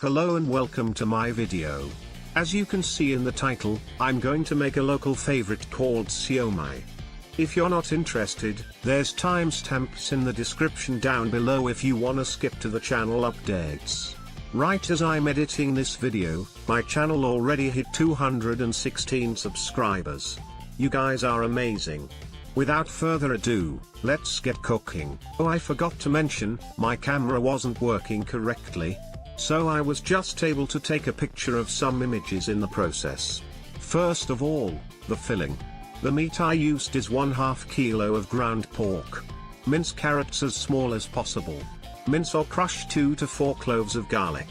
Hello and welcome to my video. As you can see in the title, I'm going to make a local favorite called Siomai. If you're not interested, there's timestamps in the description down below if you wanna skip to the channel updates. Right as I'm editing this video, my channel already hit 216 subscribers. You guys are amazing. Without further ado, let's get cooking. Oh, I forgot to mention, my camera wasn't working correctly, so I was just able to take a picture of some images in the process. First of all, the filling. The meat I used is 1/2 kilo of ground pork. Mince carrots as small as possible. Mince or crush 2 to 4 cloves of garlic.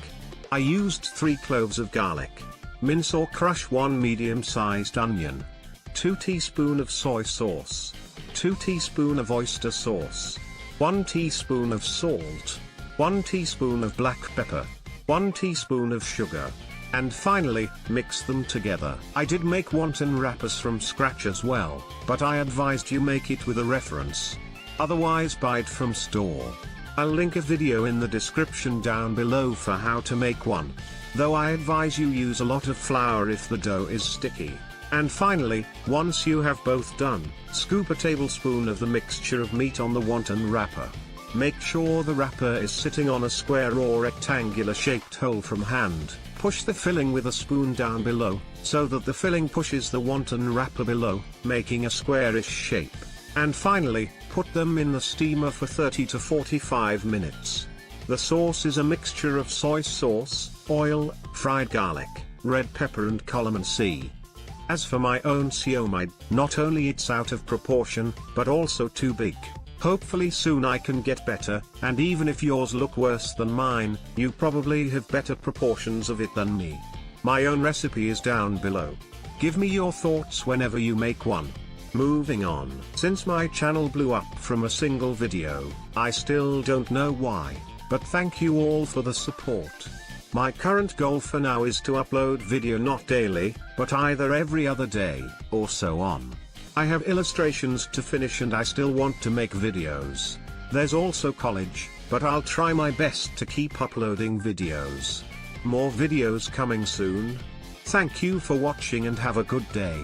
I used 3 cloves of garlic. Mince or crush 1 medium-sized onion. 2 teaspoon of soy sauce. 2 teaspoon of oyster sauce. 1 teaspoon of salt. 1 teaspoon of black pepper. 1 teaspoon of sugar. And finally, mix them together. I did make wonton wrappers from scratch as well, but I advised you make it with a reference. Otherwise buy it from store. I'll link a video in the description down below for how to make one. Though I advise you use a lot of flour if the dough is sticky. And finally, once you have both done, scoop a tablespoon of the mixture of meat on the wonton wrapper. Make sure the wrapper is sitting on a square or rectangular shaped hole from hand. Push the filling with a spoon down below, so that the filling pushes the wonton wrapper below, making a squarish shape. And finally, put them in the steamer for 30 to 45 minutes. The sauce is a mixture of soy sauce, oil, fried garlic, red pepper and calamansi. As for my own siomai, not only it's out of proportion, but also too big. Hopefully soon I can get better, and even if yours look worse than mine, you probably have better proportions of it than me. My own recipe is down below. Give me your thoughts whenever you make one. Moving on. Since my channel blew up from a single video, I still don't know why, but thank you all for the support. My current goal for now is to upload video not daily, but either every other day, or so on. I have illustrations to finish and I still want to make videos. There's also college, but I'll try my best to keep uploading videos. More videos coming soon. Thank you for watching and have a good day.